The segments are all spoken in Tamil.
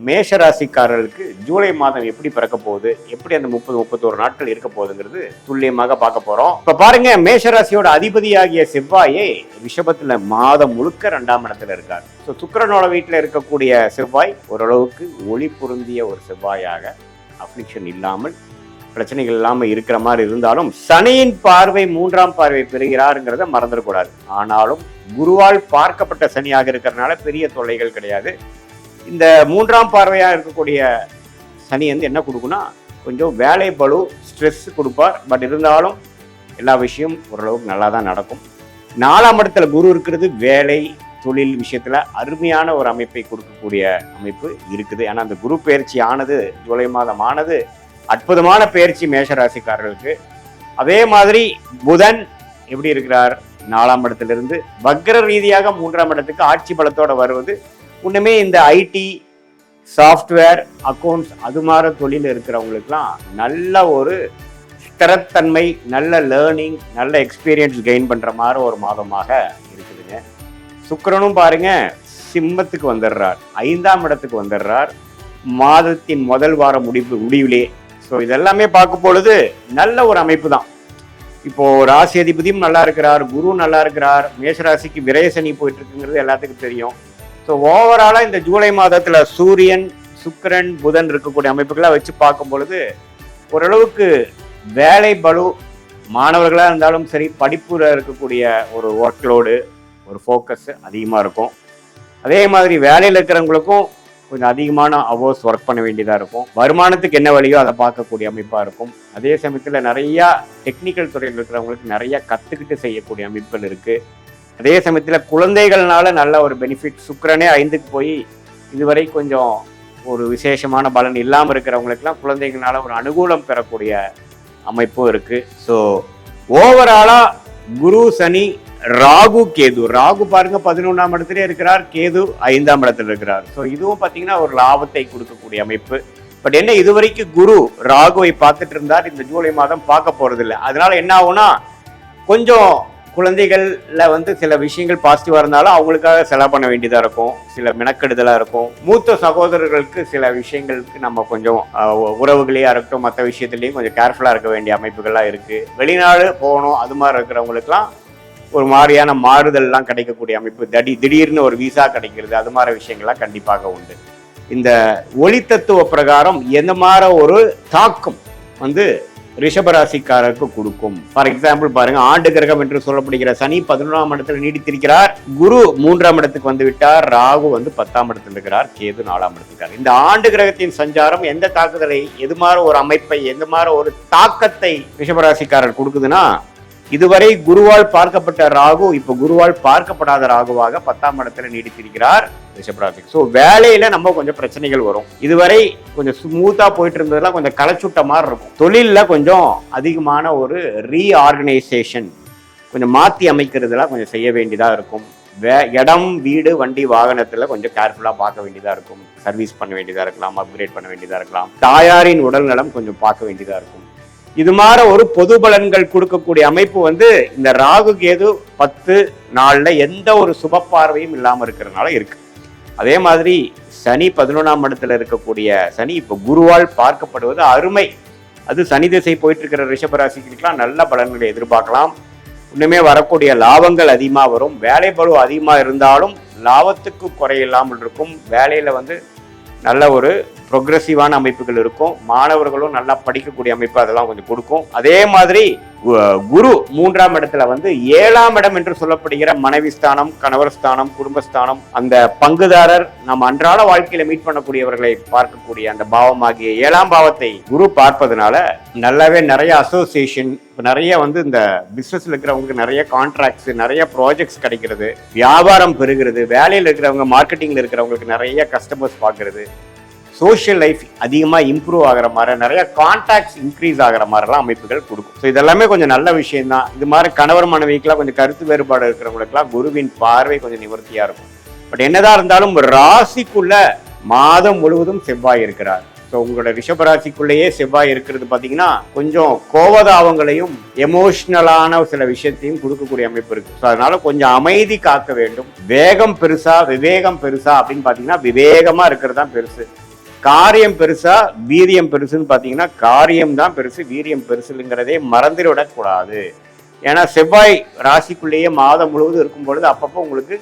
மேஷ ராசிக்காரர்களுக்கு ஜூலை மாதம் எப்படி பிறக்க போகுது, எப்படி அந்த 30-31 நாட்கள் இருக்க போகுதுங்கிறது துல்லியமாக பார்க்க போறோம். இப்ப பாருங்க, மேஷ ராசியோட அதிபதியாகிய செவ்வாயே ரிஷபத்துல மாதம் முழுக்க 2ஆம் இடத்துல இருக்கார். சுக்கிரனோட வீட்டுல இருக்கக்கூடிய செவ்வாய் ஓரளவுக்கு ஒளி பொருந்திய ஒரு செவ்வாயாக, அஃப்ளிக்ஷன் இல்லாமல், பிரச்சனைகள் இல்லாம இருக்கிற மாதிரி இருந்தாலும் சனியின் பார்வை 3ஆம் பார்வை பெறுகிறாருங்கிறத மறந்துடக்கூடாது. ஆனாலும் குருவால் பார்க்கப்பட்ட சனியாக இருக்கிறதுனால பெரிய தொல்லைகள் கிடையாது. இந்த 3ஆம் பார்வையாக இருக்கக்கூடிய சனி வந்து என்ன கொடுக்குன்னா, கொஞ்சம் வேலை பளு, ஸ்ட்ரெஸ் கொடுப்பார். பட் இருந்தாலும் எல்லா விஷயம் ஓரளவுக்கு நல்லா தான் நடக்கும். 4ஆம் இடத்துல குரு இருக்கிறது வேலை தொழில் விஷயத்துல அருமையான ஒரு அமைப்பை கொடுக்கக்கூடிய அமைப்பு இருக்குது. ஏன்னா அந்த குரு பயிற்சி ஆனது, ஜூலை மாதம் ஆனது அற்புதமான பயிற்சி மேஷராசிக்காரர்களுக்கு. அதே மாதிரி புதன் எப்படி இருக்கிறார், 4ஆம் இடத்திலிருந்து வக்ர ரீதியாக 3ஆம் இடத்துக்கு ஆட்சி பலத்தோட வருவது இன்னுமே இந்த ஐடி, சாஃப்ட்வேர், அக்கௌண்ட்ஸ் அது மாதிரி தொழில் இருக்கிறவங்களுக்குலாம் நல்ல ஒரு ஸ்திரத்தன்மை, நல்ல லேர்னிங், நல்ல எக்ஸ்பீரியன்ஸ் கெயின் பண்ற மாதிரி ஒரு மாதமாக இருக்குதுங்க. சுக்கிரனும் பாருங்க சிம்மத்துக்கு வந்துடுறார், 5ஆம் இடத்துக்கு வந்துடுறார் மாதத்தின் முதல் வார முடிவிலே. ஸோ இதெல்லாமே பார்க்கும் பொழுது நல்ல ஒரு அமைப்பு தான். இப்போ ராசி அதிபதியும் நல்லா இருக்கிறார், குரு நல்லா இருக்கிறார், மேஷராசிக்கு விரயசனி போயிட்டு இருக்குங்கிறது எல்லாத்துக்கும் தெரியும். ஸோ ஓவராலா இந்த ஜூலை மாதத்துல சூரியன், சுக்கிரன், புதன் இருக்கக்கூடிய அமைப்புகளை வச்சு பார்க்கும் பொழுது ஓரளவுக்கு வேலை பளு, மாணவர்களாக இருந்தாலும் சரி, படிப்புல இருக்கக்கூடிய ஒரு ஒர்க்லோடு, ஒரு ஃபோக்கஸ் அதிகமாக இருக்கும். அதே மாதிரி வேலையில் இருக்கிறவங்களுக்கும் கொஞ்சம் அதிகமான அவர்ஸ் ஒர்க் பண்ண வேண்டியதாக இருக்கும். வருமானத்துக்கு என்ன வழியோ அதை பார்க்கக்கூடிய அமைப்பாக இருக்கும். அதே சமயத்தில் நிறையா டெக்னிக்கல் துறையில் இருக்கிறவங்களுக்கு நிறையா கற்றுக்கிட்டு செய்யக்கூடிய அமைப்புகள் இருக்குது. அதே சமயத்தில் குழந்தைகள்னால நல்ல ஒரு பெனிஃபிட். சுக்கிரனே 5க்கு போய் இதுவரை கொஞ்சம் ஒரு விசேஷமான பலன் இல்லாமல் இருக்கிறவங்களுக்குலாம் குழந்தைகள்னால ஒரு அனுகூலம் பெறக்கூடிய அமைப்பும் இருக்குது. ஸோ ஓவராலாக குரு, சனி, ராகு, கேது. ராகு பாருங்க 11ஆம் இடத்துல இருக்கிறார், கேது 5ஆம் இடத்துல இருக்கிறார். ஸோ இதுவும் பார்த்தீங்கன்னா ஒரு லாபத்தை கொடுக்கக்கூடிய அமைப்பு. பட் என்ன, இதுவரைக்கும் குரு ராகுவை பார்த்துட்டு இருந்தார், இந்த ஜூலை மாதம் பார்க்க போறது இல்லை. அதனால என்ன ஆகும்னா, கொஞ்சம் குழந்தைகள்ல வந்து சில விஷயங்கள் பாசிட்டிவா இருந்தாலும் அவங்களுக்காக செலவு பண்ண வேண்டியதா இருக்கும், சில மெனக்கெடுதலா இருக்கும். மூத்த சகோதரர்களுக்கு சில விஷயங்களுக்கு நம்ம கொஞ்சம் உறவுகளையா இருக்கட்டும், மற்ற விஷயத்துலையும் கொஞ்சம் கேர்ஃபுல்லா இருக்க வேண்டிய அமைப்புகள்லாம் இருக்கு. வெளிநாடு போகணும் அது மாதிரி இருக்கிறவங்களுக்குலாம் ஒரு மாதிரியான மாறுதல்லாம் கிடைக்கக்கூடிய அமைப்பு, திடீர்னு ஒரு விசா கிடைக்கிறது, அது மாதிரி விஷயங்கள்லாம் கண்டிப்பாக உண்டு. இந்த ஒளி தத்துவ பிரகாரம் எந்த மாதிரி ஒரு தாக்கம் வந்து ரிஷபராசிக்காரருக்கு கொடுக்கும். ஃபார் எக்ஸாம்பிள் பாருங்க, ஆண்டு கிரகம் என்று சொல்லப்படுகிற சனி 11ஆம் இடத்துல நீடித்திருக்கிறார், குரு 3ஆம் இடத்துக்கு வந்து விட்டார், ராகு வந்து 10ஆம் இடத்துல இருக்கிறார், கேது 4ஆம் இடத்துக்கு. இந்த ஆண்டு கிரகத்தின் சஞ்சாரம் எந்த தாக்குதலை, எது மாதிரி ஒரு அமைப்பை, எந்த மாதிரி ஒரு தாக்கத்தை ரிஷபராசிக்காரர் கொடுக்குதுன்னா, இதுவரை குருவால் பார்க்கப்பட்ட ராகு இப்ப குருவால் பார்க்கப்படாத ராகுவாக 10ஆம் இடத்துல நீடித்திருக்கிறார் ரிஷபராசி. ஸோ வேலையில நம்ம கொஞ்சம் பிரச்சனைகள் வரும். இதுவரை கொஞ்சம் ஸ்மூத்தா போயிட்டு இருந்ததெல்லாம் கொஞ்சம் களைச்சுட்ட மாதிரி இருக்கும். தொழில்ல கொஞ்சம் அதிகமான ஒரு ரீஆர்கனைசேஷன், கொஞ்சம் மாற்றி அமைக்கிறதுலாம் கொஞ்சம் செய்ய வேண்டியதா இருக்கும். இடம், வீடு, வண்டி, வாகனத்துல கொஞ்சம் கேர்ஃபுல்லா பார்க்க வேண்டியதா இருக்கும். சர்வீஸ் பண்ண வேண்டியதா இருக்கலாம், அப்கிரேட் பண்ண வேண்டியதா இருக்கலாம். தாயாரின் உடல் நலம் கொஞ்சம் பார்க்க வேண்டியதா இருக்கும். இது மாதிரி ஒரு பொது பலன்கள் கொடுக்கக்கூடிய அமைப்பு வந்து இந்த ராகு, கேது 10 நாள்ல எந்த ஒரு சுப பார்வையும் இல்லாம இருக்கிறதுனால இருக்கு. அதே மாதிரி சனி 11ஆம் இடத்துல இருக்கக்கூடிய சனி இப்ப குருவால் பார்க்கப்படுவது அருமை. அது சனி திசை போயிட்டு இருக்கிற ரிஷபராசிக்கெல்லாம் நல்ல பலன்களை எதிர்பார்க்கலாம். இன்னுமே வரக்கூடிய லாபங்கள் அதிகமா வரும். வேலை பளு அதிகமா இருந்தாலும் லாபத்துக்கு குறையில்லாமல் இருக்கும். வேலையில வந்து நல்ல ஒரு ப்ரொக்ரெசிவான அமைப்புகள் இருக்கும். மாணவர்களும் நல்லா படிக்கக்கூடிய அமைப்பு அதெல்லாம் கொஞ்சம் கொடுக்கும். அதே மாதிரி குரு 3ஆம் இடத்துல வந்து 7ஆம் இடம் என்று சொல்லப்படுகிற மனைவி ஸ்தானம், கணவர் ஸ்தானம், குடும்பஸ்தானம், அந்த பங்குதாரர், நம்ம அன்றாட வாழ்க்கையில மீட் பண்ணக்கூடியவர்களை பார்க்கக்கூடிய அந்த பாவமாகிய 7ஆம் பாவத்தை குரு பார்ப்பதனால நல்லாவே நிறைய அசோசியேஷன், நிறைய வந்து இந்த பிசினஸ்ல இருக்கிறவங்களுக்கு நிறைய கான்ட்ராக்ட்ஸ், நிறைய ப்ராஜெக்ட்ஸ் கிடைக்கிறது, வியாபாரம் பெறுகிறது, வேலையில் இருக்கிறவங்க, மார்க்கெட்டிங்ல இருக்கிறவங்களுக்கு நிறைய கஸ்டமர்ஸ் பார்க்கறது, சோஷியல் லைஃப் அதிகமாக இம்ப்ரூவ் ஆகிற மாதிரி, நிறைய கான்டாக்ட்ஸ் இன்க்ரீஸ் ஆகிற மாதிரிலாம் அமைப்புகள் கொடுக்கும். ஸோ இதெல்லாமே கொஞ்சம் நல்ல விஷயம் தான். இது மாதிரி கணவர் மனைவிக்கெல்லாம் கொஞ்சம் கருத்து வேறுபாடு இருக்கிறவங்களுக்குலாம் குருவின் பார்வை கொஞ்சம் நிவர்த்தியா இருக்கும். பட் என்னதான் இருந்தாலும் ராசிக்குள்ள மாதம் முழுவதும் செவ்வாய் இருக்கிறார். ஸோ உங்களோட ரிஷபராசிக்குள்ளேயே செவ்வாய் இருக்கிறது பார்த்தீங்கன்னா கொஞ்சம் கோபதாபங்களையும் எமோஷ்னலான சில விஷயத்தையும் கொடுக்கக்கூடிய அமைப்பு இருக்கு. ஸோ அதனால கொஞ்சம் அமைதி காக்க வேண்டும். வேகம் பெருசா, விவேகம் பெருசா அப்படின்னு பார்த்தீங்கன்னா விவேகமா இருக்கிறது தான் பெருசு. காரியம் பெருசா வீரியம் பெருசுன்னு பார்த்தீங்கன்னா காரியம் தான் பெருசு, வீரியம் பெருசுங்கிறதே மறந்துவிடக்கூடாது. ஏன்னா செவ்வாய் ராசிக்குள்ளேயே மாதம் முழுவதும் இருக்கும் பொழுது அப்பப்போ உங்களுக்கு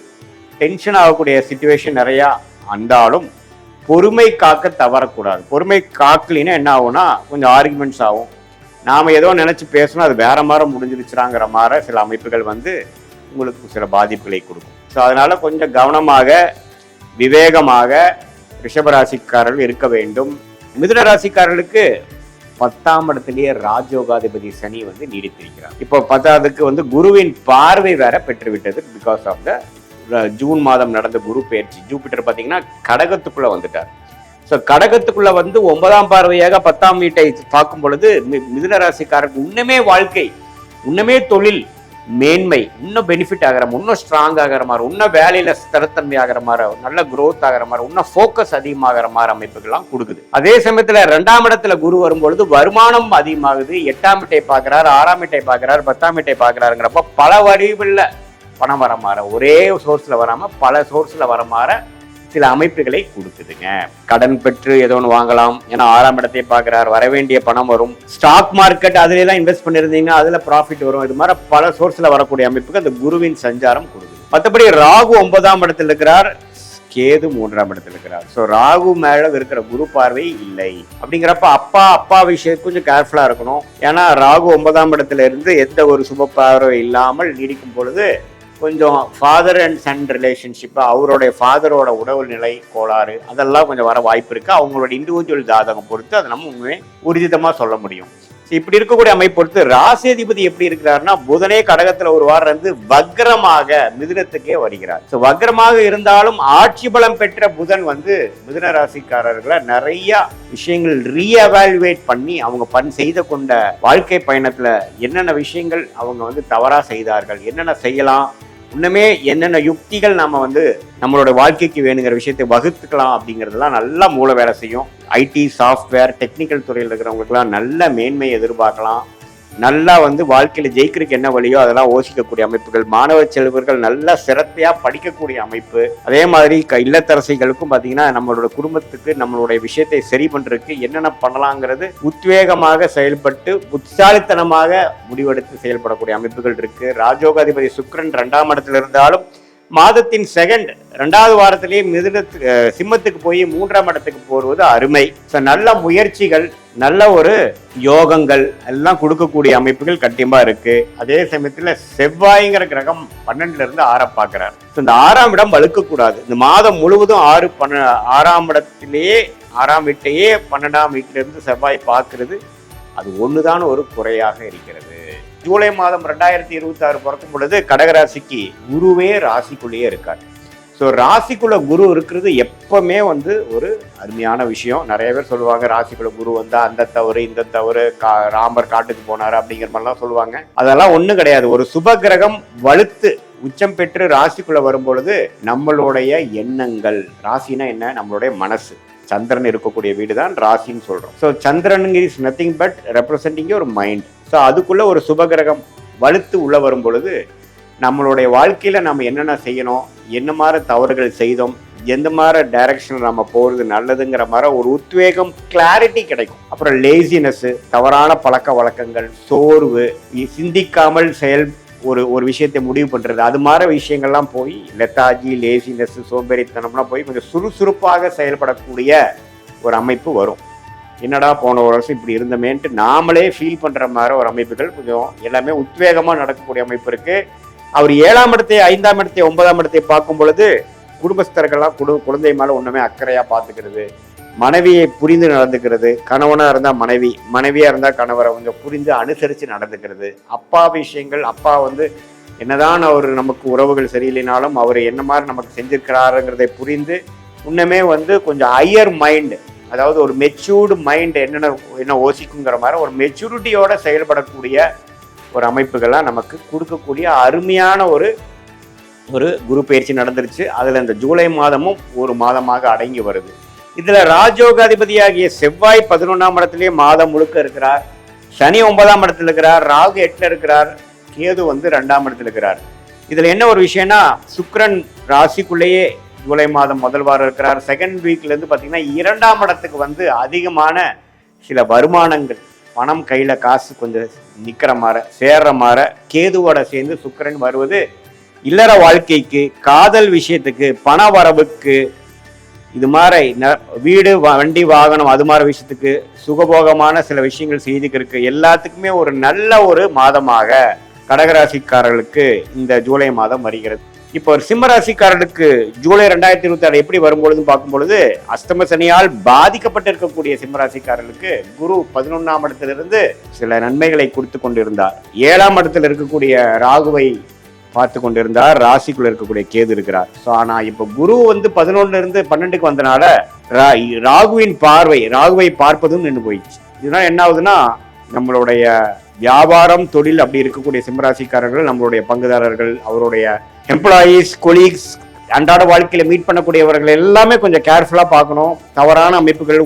டென்ஷன் ஆகக்கூடிய சிச்சுவேஷன் நிறையா வந்தாலும் பொறுமை காக்க தவறக்கூடாது. பொறுமை காக்கலின்னா என்ன ஆகும்னா கொஞ்சம் ஆர்குமெண்ட்ஸ் ஆகும். நாம் ஏதோ நினச்சி பேசணும், அது வேற மாதிரி முடிஞ்சிருச்சுறாங்கிற மாதிரி சில அமைப்புகள் வந்து உங்களுக்கு சில பாதிப்புகளை கொடுக்கும். ஸோ அதனால் கொஞ்சம் கவனமாக விவேகமாக ரிஷபராசிக்காரர்கள் இருக்க வேண்டும். மிதுன ராசிக்காரர்களுக்கு 10ஆம் இடத்திலேயே ராஜயோகாதிபதி சனி வந்து நீடித்திருக்கிறார். இப்போ 10ஆவதுக்கு வந்து குருவின் பார்வை வேற பெற்றுவிட்டது. பிகாஸ் ஆஃப் த ஜூன் மாதம் நடந்த குரு பயிற்சி. ஜூபிட்டர் பார்த்தீங்கன்னா கடகத்துக்குள்ள வந்துட்டார். ஸோ கடகத்துக்குள்ள வந்து 9ஆம் பார்வையாக 10ஆம் வீட்டை பார்க்கும் பொழுது மிதுன ராசிக்காரருக்கு இன்னுமே வாழ்க்கை, இன்னுமே தொழில் மேன்மை, இன்னும் பெனிஃபிட் ஆகிற மாதிரி, இன்னும் ஸ்ட்ராங் ஆகிற மாதிரி, இன்னும் வேலையில ஸ்திரத்தன்மை ஆகிற மாதிரி, நல்ல குரோத் ஆகிற மாதிரி, இன்னும் ஃபோக்கஸ் அதிகமாகிற மாதிரி அமைப்புகள்லாம் கொடுக்குது. அதே சமயத்துல 2ஆம் இடத்துல குரு வரும்பொழுது வருமானம் அதிகமாகுது. 8ஆம் வீட்டை பார்க்கிறார், 6ஆம் வீட்டை பார்க்கிறார், 10ஆம் வீட்டை பார்க்கிறாருங்கிறப்ப பல வடிவில் பணம் வர மாற, ஒரே சோர்ஸ்ல வராம பல சோர்ஸ்ல வர மாற சில அமைப்புகளை கொடுக்குதுங்க. கடன் பெற்று ஏதோ ஒன்று வாங்கலாம், ஏன்னா 6ஆம் இடத்தை பார்க்கிறார், வர வேண்டிய பணம் வரும். ஸ்டாக் மார்க்கெட் அதுல எல்லாம் இன்வெஸ்ட் பண்ணிருந்தீங்கன்னா அதுல ப்ராஃபிட் வரும். இது மாதிரி பல சோர்ஸ்ல வரக்கூடிய அமைப்புக்கு அந்த குருவின் சஞ்சாரம் கொடுக்குது. மற்றபடி ராகு 9ஆம் இடத்தில் இருக்கிறார், கேது 3ஆம் இடத்தில் இருக்கிறார். ஸோ ராகு மேல இருக்கிற குரு பார்வை இல்லை. அப்படிங்கிறப்ப அப்பா விஷயம் கொஞ்சம் கேர்ஃபுல்லா இருக்கணும். ஏன்னா ராகு 9ஆம் இடத்துல இருந்து எந்த ஒரு சுப பார்வை இல்லாமல் நீடிக்கும் பொழுது கொஞ்சம் ஃபாதர் அண்ட் சன் ரிலேஷன்ஷிப், அவருடைய ஃபாதரோட உடல் நிலை கோளாறு அதெல்லாம் கொஞ்சம் வர வாய்ப்பு இருக்கு. அவங்களோட இண்டிவிஜுவல் ஜாதகம் பொறுத்து அதை நம்ம உண்மையே ஊர்ஜிதமா சொல்ல முடியும். இப்படி இருக்கக்கூடிய அமைப்பு பொறுத்து ராசி அதிபதி எப்படி இருக்கிறாருன்னா புதனே கடகத்துல ஒரு வாரம் இருந்து வக்ரமாக மிதுனத்துக்கே வருகிறார். ஸோ வக்ரமாக இருந்தாலும் ஆட்சி பலம் பெற்ற புதன் வந்து மிதுன ராசிக்காரர்களை நிறைய விஷயங்கள் ரீஎவாலுவேட் பண்ணி அவங்க செய்த கொண்ட வாழ்க்கை பயணத்துல என்னென்ன விஷயங்கள் அவங்க வந்து தவறா செய்தார்கள், என்னென்ன செய்யலாம், இன்னுமே என்னென்ன யுக்திகள் நம்ம வந்து நம்மளோட வாழ்க்கைக்கு வேணுங்கிற விஷயத்தை வகுத்துக்கலாம் அப்படிங்கிறதுலாம் நல்லா மூளை வேலை செய்யும். ஐடி சாஃப்ட்வேர் டெக்னிக்கல் துறையில் இருக்கிறவங்களுக்குலாம் நல்ல மேன்மை எதிர்பார்க்கலாம். நல்லா வந்து வாழ்க்கையில ஜெயிக்கிறதுக்கு என்ன வழியோ அதெல்லாம் யோசிக்கக்கூடிய அமைப்புகள், மாணவ செல்வர்கள் நல்லா சிரத்தையா படிக்கக்கூடிய அமைப்பு. அதே மாதிரி இல்லத்தரசிகளுக்கும் பார்த்தீங்கன்னா நம்மளோட குடும்பத்துக்கு நம்மளுடைய விஷயத்தை சரி பண்றதுக்கு என்னென்ன பண்ணலாங்கிறது உத்வேகமாக செயல்பட்டு புத்திசாலித்தனமாக முடிவெடுத்து செயல்படக்கூடிய அமைப்புகள் இருக்கு. ராஜயோகாதிபதி சுக்கிரன் 2ஆம் இடத்துல இருந்தாலும் மாதத்தின் 2வது வாரத்திலேயே சிம்மத்துக்கு போய் 3ஆம் இடத்துக்கு போடுவது அருமை. நல்ல முயற்சிகள், நல்ல ஒரு யோகங்கள் எல்லாம் கொடுக்கக்கூடிய அமைப்புகள் கண்டிப்பா இருக்கு. அதே சமயத்துல செவ்வாய்ங்கிற கிரகம் 12ல இருந்து 6 பார்க்கிறார். இந்த 6ஆம் இடம் வலுக்கக்கூடாது. இந்த மாதம் முழுவதும் 6ஆம் இடத்திலேயே 6ஆம் வீட்டையே 12ஆம் வீட்டில இருந்து செவ்வாய் பார்க்கிறது, அது ஒண்ணுதான் ஒரு குறையாக இருக்கிறது. ஜூலை மாதம் 2026 பிறக்கும் பொழுது கடகராசிக்கு குருவே ராசிக்குள்ளேயே இருக்காரு. ஸோ ராசிக்குள்ள குரு இருக்கிறது எப்பவுமே வந்து ஒரு அருமையான விஷயம். நிறைய பேர் சொல்லுவாங்க ராசிக்குள்ள குரு வந்தா அந்த தவறு இந்த தவறு, ராமர் காட்டுக்கு போனாரு அப்படிங்கிற மாதிரிலாம் சொல்லுவாங்க. அதெல்லாம் ஒன்றும் கிடையாது. ஒரு சுப கிரகம் வலுத்து உச்சம் பெற்று ராசிக்குள்ள வரும் பொழுது நம்மளுடைய எண்ணங்கள், ராசினா என்ன, நம்மளுடைய மனசு, சந்திரன் இருக்கக்கூடிய வீடு தான் ராசின்னு சொல்றோம். So Chandran is nothing but representing ஒரு மைண்ட். ஸோ அதுக்குள்ள ஒரு சுபகிரகம் வலுத்து உள்ள வரும் பொழுது நம்மளுடைய வாழ்க்கையில நம்ம என்னென்ன செய்யணும், என்ன மாதிரி தவறுகள் செய்தோம், எந்த மாதிரி டைரக்ஷன் நம்ம போறது நல்லதுங்கிற மாதிரி ஒரு உத்வேகம், கிளாரிட்டி கிடைக்கும். அப்புறம் லேசினஸ், தவறான பழக்க வழக்கங்கள், சோர்வு, சிந்திக்காமல் ஒரு விஷயத்தை முடிவு பண்றது, அது மாதிரி விஷயங்கள்லாம் போய் லெத்தாஜி, லேசினஸ், சோம்பேறித்தனம்லாம் போய் கொஞ்சம் சுறுசுறுப்பாக செயல்படக்கூடிய ஒரு அமைப்பு வரும். என்னடா போன ஒரு வருஷம் இப்படி இருந்தமேன்ட்டு நாமளே ஃபீல் பண்ற மாதிரி ஒரு அமைப்புகள் கொஞ்சம் எல்லாமே உத்வேகமா நடக்கக்கூடிய அமைப்பு இருக்கு. அவர் 7ஆம் இடத்தை, 5ஆம் இடத்தை, 9ஆம் இடத்தை பார்க்கும் பொழுது குடும்பஸ்தர்கள்லாம் குழந்தை மேல ஒண்ணுமே அக்கறையா பார்த்துக்கிறது, மனைவியை புரிந்து நடந்துக்கிறது, கணவனா இருந்தா மனைவியா இருந்தா கணவரை கொஞ்சம் புரிந்து அனுசரித்து நடந்துக்கிறது. அப்பா விஷயங்கள், அப்பா வந்து என்னதான் அவர் நமக்கு உறவுகள் சரியில்லைனாலும் அவர் என்ன மாதிரி நமக்கு செஞ்சிருக்கிறாருங்கிறதை புரிந்து இன்னுமே வந்து கொஞ்சம் ஹையர் மைண்ட், அதாவது ஒரு மெச்சூர்டு மைண்ட் என்ன யோசிக்குங்கிற மாதிரி ஒரு மெச்சூரிட்டியோட செயல்படக்கூடிய ஒரு அமைப்புகள்லாம் நமக்கு கொடுக்கக்கூடிய அருமையான ஒரு குரு பயிற்சி நடந்துருச்சு. அதில் இந்த ஜூலை மாதமும் ஒரு மாதமாக அடங்கி வருது. இதுல ராஜயோகாதிபதியாகிய செவ்வாய் 11ஆம் இடத்திலேயே மாதம் முழுக்க இருக்கிறார். சனி 9ஆம் இடத்துல இருக்கிறார். ராகு 8ல இருக்கிறார். கேது வந்து 2ஆம் இடத்துல இருக்கிறார். இதுல என்ன ஒரு விஷயம்னா சுக்கிரன் ராசிக்குள்ளேயே ஜூலை மாதம் முதல் வாரம் இருக்கிறார். செகண்ட் வீக்லேருந்து பார்த்தீங்கன்னா 2ஆம் இடத்துக்கு வந்து அதிகமான சில வருமானங்கள், பணம் கையில் காசு கொஞ்சம் நிற்கிற மாதிரி சேர்ற மாதிரி கேதுவோட சேர்ந்து சுக்கிரன் வருவது இல்லற வாழ்க்கைக்கு, காதல் விஷயத்துக்கு, பண வரவுக்கு, இது மாதிரி வீடு வண்டி வாகனம் அது மாதிரி விஷயத்துக்கு, சுகபோகமான சில விஷயங்கள் செய்துக்கிறதுக்கு எல்லாத்துக்குமே ஒரு நல்ல ஒரு மாதமாக கடகராசிக்காரர்களுக்கு இந்த ஜூலை மாதம் வருகிறது. இப்போ ஒரு சிம்மராசிக்காரர்களுக்கு ஜூலை 2026 எப்படி வரும்பொழுது பார்க்கும்பொழுது, அஷ்டம சனியால் பாதிக்கப்பட்டு இருக்கக்கூடிய சிம்மராசிக்காரர்களுக்கு குரு 11ஆம் இடத்திலிருந்து சில நன்மைகளை கொடுத்து கொண்டிருந்தார். 7ஆம் இடத்தில் இருக்கக்கூடிய ராகுவை பார்த்து கொண்டிருந்தார். ராசிக்குள்ள இருக்கக்கூடிய கேது இருக்கிறார். ஸோ ஆனால் இப்போ குரு வந்து 11 இருந்து 12க்கு வந்தனால ராகுவின் பார்வை, ராகுவை பார்ப்பதும் நின்று போயிடுச்சு. இதனால என்ன ஆகுதுன்னா, நம்மளுடைய வியாபாரம் தொழில் அப்படி இருக்கக்கூடிய சிம்மராசிக்காரர்கள், நம்மளுடைய பங்குதாரர்கள், அவருடைய எம்ப்ளாயீஸ், கொலீக்ஸ், அன்றாட வாழ்க்கையில மீட் பண்ணக்கூடியவர்கள் எல்லாமே கொஞ்சம் கேர்ஃபுல்லா பார்க்கணும். தவறான அமைப்புகள்,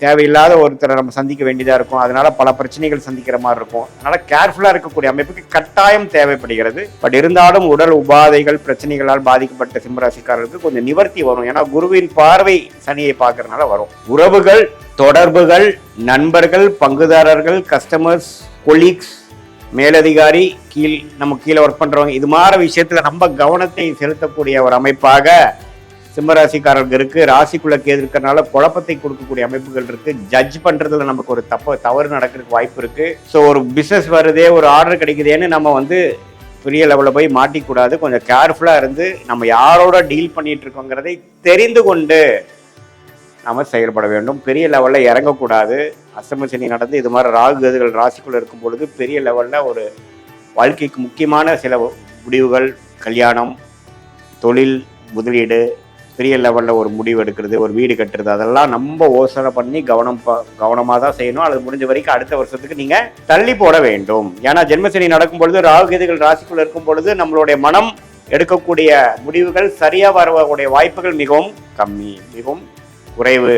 தேவையில்லாத ஒருத்தரை நம்ம சந்திக்க வேண்டியதா இருக்கும். அதனால பல பிரச்சனைகள் சந்திக்கிற மாதிரி இருக்கும். அதனால கேர்ஃபுல்லா இருக்கக்கூடிய அமைப்புக்கு கட்டாயம் தேவைப்படுகிறது. பட் இருந்தாலும் உடல் உபாதைகள், பிரச்சனைகளால் பாதிக்கப்பட்ட சிம்மராசிக்காரர்களுக்கு கொஞ்சம் நிவர்த்தி வரும். ஏன்னா குருவின் பார்வை சனியை பார்க்கறதுனால வரும். உறவுகள், தொடர்புகள், நண்பர்கள், பங்குதாரர்கள், கஸ்டமர்ஸ், கொலீக்ஸ், மேலதிகாரி, நம்ம கீழே ஒர்க் பண்றவங்க, இது மாதிரி விஷயத்துல நம்ம கவனத்தை செலுத்தக்கூடிய ஒரு அமைப்பாக சிம்மராசிக்காரர்கள் இருக்கு. ராசிக்குள்ள கேது இருக்கிறதுனால குழப்பத்தை கொடுக்கக்கூடிய அமைப்புகள் இருக்கு. ஜட்ஜ் பண்றதுல நமக்கு ஒரு தவறு நடக்கிறதுக்கு வாய்ப்பு இருக்கு. ஸோ ஒரு பிசினஸ் வருதே, ஒரு ஆர்டர் கிடைக்குதேன்னு நம்ம வந்து பெரிய லெவலில் போய் மாட்டிக்கூடாது. கொஞ்சம் கேர்ஃபுல்லா இருந்து நம்ம யாரோட டீல் பண்ணிட்டு இருக்கோங்கிறதை தெரிந்து கொண்டு நம்ம செயல்பட வேண்டும். பெரிய லெவலில் இறங்கக்கூடாது. அஷ்டம சனி நடந்து இது மாதிரி ராகு கேதுகள் ராசிக்குள்ள இருக்கும் பொழுது பெரிய லெவலில் ஒரு வாழ்க்கைக்கு முக்கியமான சில முடிவுகள், கல்யாணம், தொழில், முதலீடு, பெரிய லெவலில் ஒரு முடிவு எடுக்கிறது, ஒரு வீடு கட்டுறது, அதெல்லாம் நம்ம யோசனை பண்ணி கவனமாக தான் செய்யணும். அது முடிஞ்ச வரைக்கும் அடுத்த வருஷத்துக்கு நீங்கள் தள்ளி போட வேண்டும். ஏன்னா ஜென்மசனி நடக்கும் பொழுது, ராகு கேதுகள் ராசிக்குள்ள இருக்கும் பொழுது நம்மளுடைய மனம் எடுக்கக்கூடிய முடிவுகள் சரியாக வரக்கூடிய வாய்ப்புகள் மிகவும் கம்மி, மிகவும் குறைவு.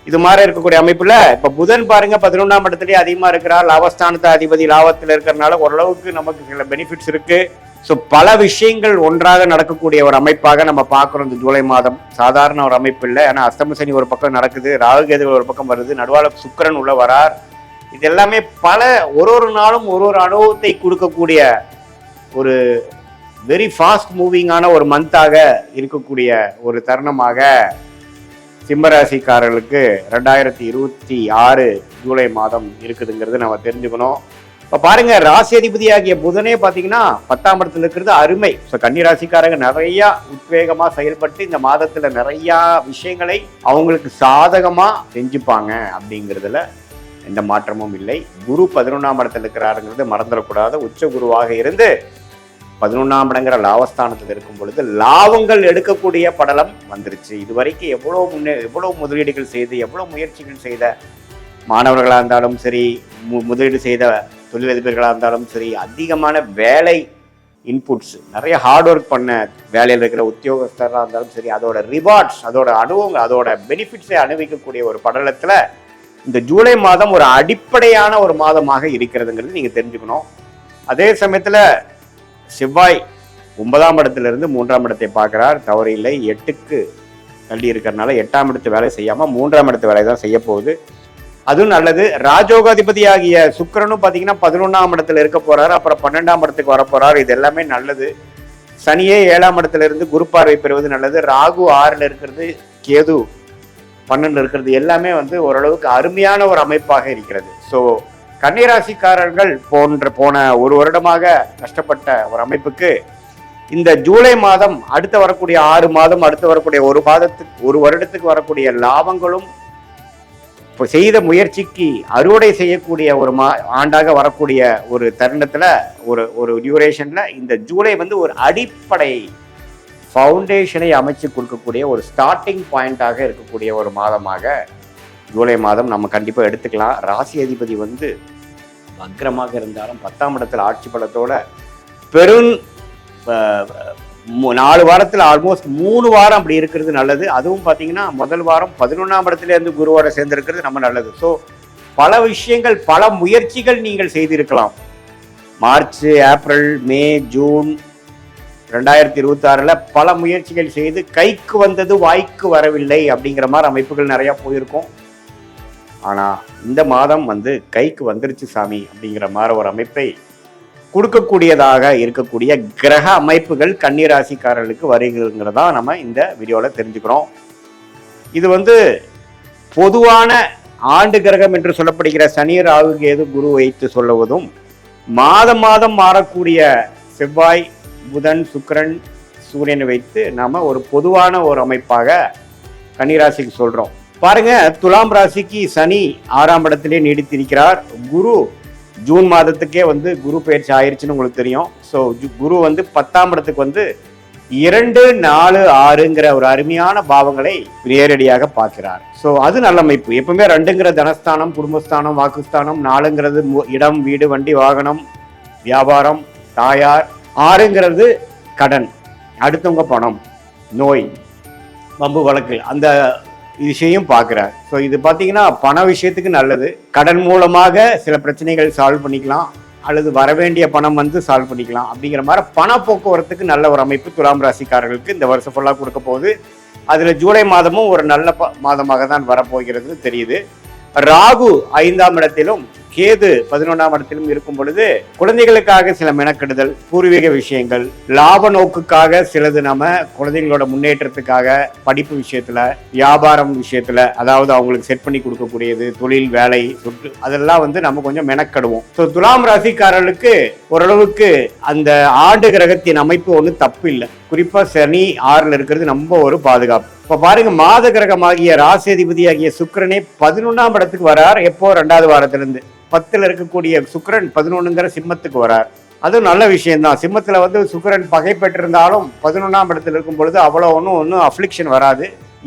இது மாதிரி இருக்கக்கூடிய அமைப்புல இப்ப புதன் பாருங்க 11ஆம் இடத்துலயே அதிகமா இருக்கிறார். லாபஸ்தானத்தை அதிபதி லாபத்தில் இருக்கிறதுனால ஓரளவுக்கு நமக்கு சில பெனிஃபிட்ஸ் இருக்கு. ஸோ பல விஷயங்கள் ஒன்றாக நடக்கக்கூடிய ஒரு அமைப்பாக நம்ம பார்க்குறோம் இந்த ஜூலை மாதம். சாதாரண ஒரு அமைப்பு இல்லை. ஏன்னா அஷ்டம சனி ஒரு பக்கம் நடக்குது, ராகு கேதுகள் ஒரு பக்கம் வருது, நடுவால சுக்கிரன் உள்ள வரார். இது எல்லாமே பல ஒரு நாளும் ஒரு அனுபவத்தை கொடுக்கக்கூடிய ஒரு வெரி ஃபாஸ்ட் மூவிங்கான ஒரு மந்தாக இருக்கக்கூடிய ஒரு தருணமாக சிம்மராசிக்காரர்களுக்கு 2026 ஜூலை மாதம் இருக்குதுங்கிறது நம்ம தெரிஞ்சுக்கணும். இப்போ பாருங்க, ராசி அதிபதியாகிய புதனே பார்த்தீங்கன்னா 10ஆம் இடத்துல இருக்கிறது அருமை. ஸோ கன்னி ராசிக்காரங்க நிறையா உத்வேகமாக செயல்பட்டு இந்த மாதத்தில் நிறையா விஷயங்களை அவங்களுக்கு சாதகமாக செஞ்சுப்பாங்க. அப்படிங்கிறதுல எந்த மாற்றமும் இல்லை. குரு 11ஆம் இடத்துல இருக்கிறாருங்கிறது மறந்துடக்கூடாது. உச்ச குருவாக இருந்து 11ஆம் இடங்கிற லாபஸ்தானத்தில் இருக்கும் பொழுது லாபங்கள் எடுக்கக்கூடிய படலம் வந்துருச்சு. இதுவரைக்கும் எவ்வளோ முதலீடுகள் செய்து, எவ்வளோ முயற்சிகள் செய்த மாணவர்களாக இருந்தாலும் சரி, முதலீடு செய்த தொழிலதிபர்களாக இருந்தாலும் சரி, அதிகமான வேலை இன்புட்ஸ், நிறைய ஹார்ட் ஒர்க் பண்ண வேலையில் இருக்கிற உத்தியோகஸ்தராக இருந்தாலும் சரி, அதோட ரிவார்ட்ஸ், அதோட அனுபவங்கள், அதோட பெனிஃபிட்ஸை அனுபவிக்கக்கூடிய ஒரு படலத்தில் இந்த ஜூலை மாதம் ஒரு அடிப்படையான ஒரு மாதமாக இருக்கிறதுங்கிறது நீங்கள் தெரிஞ்சுக்கணும். அதே சமயத்தில் செவ்வாய் 9ஆம் இடத்திலிருந்து 3ஆம் இடத்தை பார்க்கிறார். தவறு இல்லை. 8க்கு தள்ளி இருக்கிறதுனால 8ஆம் இடத்து வேலை செய்யாமல் 3ஆம் இடத்து வேலை தான் செய்ய போகுது. அதுவும் நல்லது. ராஜோகாதிபதியாகிய சுக்கிரனும் பார்த்தீங்கன்னா 11ஆம் இடத்துல இருக்க போறாரு. அப்புறம் 12ஆம் இடத்துக்கு வரப்போறாரு. இது எல்லாமே நல்லது. சனியே 7ஆம் இடத்துல இருந்து குரு பார்வை பெறுவது நல்லது. ராகு 6ல் இருக்கிறது, கேது 12 இருக்கிறது, எல்லாமே வந்து ஓரளவுக்கு அருமையான ஒரு அமைப்பாக இருக்கிறது. ஸோ கன்னிராசிக்காரர்கள் போன ஒரு வருடமாக கஷ்டப்பட்ட ஒரு அமைப்புக்கு இந்த ஜூலை மாதம், அடுத்து வரக்கூடிய 6 மாதம், அடுத்து வரக்கூடிய ஒரு வருடத்துக்கு வரக்கூடிய லாபங்களும், இப்போ செய்த முயற்சிக்கு அறுவடை செய்யக்கூடிய ஒரு ஆண்டாக வரக்கூடிய ஒரு தருணத்துல, ஒரு டியூரேஷன்ல இந்த ஜூலை வந்து ஒரு அடிப்படை ஃபவுண்டேஷனை அமைச்சு கொடுக்கக்கூடிய ஒரு ஸ்டார்டிங் பாயிண்டாக இருக்கக்கூடிய ஒரு மாதமாக ஜூலை மாதம் நம்ம கண்டிப்பாக எடுத்துக்கலாம். ராசி அதிபதி வந்து வக்ரமாக இருந்தாலும் 10ஆம் இடத்துல ஆட்சி பலத்தோட பெரும் 4 வாரத்தில் ஆல்மோஸ்ட் 3 வாரம் அப்படி இருக்கிறது நல்லது. அதுவும் பார்த்தீங்கன்னா முதல் வாரம் 11ஆம் இடத்துல இருந்து குருவோட சேர்ந்திருக்கிறது நம்ம நல்லது. ஸோ பல விஷயங்கள், பல முயற்சிகள் நீங்கள் செய்திருக்கலாம். மார்ச், ஏப்ரல், மே, ஜூன், 2026 பல முயற்சிகள் செய்து கைக்கு வந்தது வாய்க்கு வரவில்லை அப்படிங்கிற மாதிரி அமைப்புகள் நிறைய போயிருக்கும். ஆனா இந்த மாதம் வந்து கைக்கு வந்துருச்சு சாமி அப்படிங்கிற மாதிரி ஒரு அமைப்பை கொடுக்கக்கூடியதாக இருக்கக்கூடிய கிரக அமைப்புகள் கன்னிராசிக்காரர்களுக்கு வருகிறதுங்கிறதா நம்ம இந்த வீடியோல தெரிஞ்சுக்கிறோம். இது வந்து பொதுவான ஆண்டு கிரகம் என்று சொல்லப்படுகிற சனி, ராகு, கேது, குரு வைத்து சொல்லுவதும், மாதம் மாதம் மாறக்கூடிய செவ்வாய், புதன், சுக்கிரன், சூரியனை வைத்து நாம ஒரு பொதுவான ஒரு அமைப்பாக கன்னிராசிக்கு சொல்றோம். பாருங்க, துலாம் ராசிக்கு சனி 6ஆம் இடத்திலே நீடித்திருக்கிறார். குரு ஜூன் மாதத்துக்கே வந்து குரு பயிற்சி ஆயிடுச்சுன்னு உங்களுக்கு தெரியும். ஸோ குரு வந்து 10ஆம் இடத்துக்கு வந்து 2, 4, 6ங்கிற ஒரு அருமையான பாவங்களை நேரடியாக பார்க்கிறார். ஸோ அது நல்ல அமைப்பு. எப்பவுமே 2ங்கிற தனஸ்தானம், குடும்பஸ்தானம், வாக்குஸ்தானம், 4ங்கிறது இடம், வீடு, வண்டி, வாகனம், வியாபாரம், தாயார், 6ங்கிறது கடன், அடுத்தவங்க பணம், நோய், வம்பு வழக்கு, அந்த விஷயம் பார்க்குறார். ஸோ இது பார்த்தீங்கன்னா பண விஷயத்துக்கு நல்லது. கடன் மூலமாக சில பிரச்சனைகள் சால்வ் பண்ணிக்கலாம், அல்லது வரவேண்டிய பணம் வந்து சால்வ் பண்ணிக்கலாம். அப்படிங்கிற மாதிரி பண போக்குவரத்துக்கு நல்ல ஒரு அமைப்பு துலாம் ராசிக்காரர்களுக்கு இந்த வருஷம் ஃபுல்லாக கொடுக்க போகுது. அதில் ஜூலை மாதமும் ஒரு நல்ல மாதமாக தான் வரப்போகிறது தெரியுது. ராகு 5ஆம் இடத்திலும் கேது 11ஆம் இடத்திலும் இருக்கும் பொழுது குழந்தைகளுக்காக சில மெனக்கெடுதல், பூர்வீக விஷயங்கள், லாப நோக்குக்காக சிலது நம்ம குழந்தைங்களோட முன்னேற்றத்துக்காக, படிப்பு விஷயத்துல, வியாபாரம் விஷயத்துல, அதாவது அவங்களுக்கு செட் பண்ணி கொடுக்கக்கூடியது, தொழில், வேலை, சொத்து, அதெல்லாம் வந்து நம்ம கொஞ்சம் மெனக்கெடுவோம். ஸோ துலாம் ராசிக்காரர்களுக்கு ஓரளவுக்கு அந்த ஆண்டு கிரகத்தின் அமைப்பு ஒன்றும் தப்பு இல்லை. குறிப்பா சனி 6ல் இருக்கிறது நம்ம ஒரு பாதுகாப்பு. இப்ப பாருங்க, மாத கிரகமாகிய ராசி அதிபதியாகிய சுக்கிரனே 11ஆம் இடத்துக்கு வரார். எப்போ? 2வது வாரத்திலிருந்து 10ல் இருக்கக்கூடிய சுக்கிரன் 11ங்கிற சிம்மத்துக்கு வரார். அதுவும் நல்ல விஷயம்தான். சிம்மத்துல வந்து சுக்கிரன் பகை பெற்றிருந்தாலும் 11ஆம் இடத்துல இருக்கும் பொழுது அவ்வளோ ஒன்றும் அஃப்ளிக்ஷன் வராது.